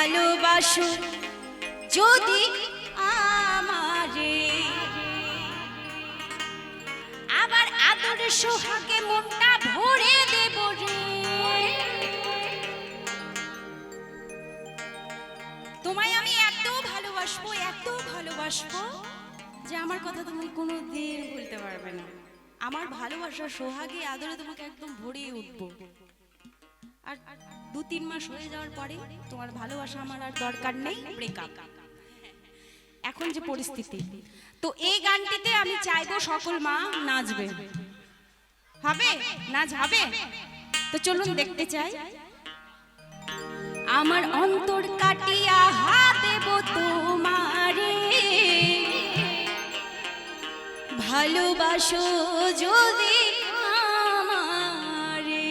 ভালোবাসো যদি আমারে, আবার আদরে সোহাগে মনটা ভরে দেব রে। তোমায় আমি এত ভালোবাসবো, এত ভালোবাসবো যে আমার কথা তুমি কোনোদিন ভুলতে পারবে না। আমার ভালোবাসা সোহাগে আদরে তোমাকে একদম ভরিয়ে উঠবো। আর 2-3 মাস হয়ে যাওয়ার পরে তোমার ভালোবাসা আমার আর দরকার নেই, ব্রেকআপ। এখন যে পরিস্থিতি, তো এই গানটিতে আমি চাইবো সকল মা নাচবে। হবে নাচ হবে? তো চলুন দেখতে চাই। আমার অন্তর কাটিয়া হাত দেব তোমারে, ভালোবাসো যদি আমারে।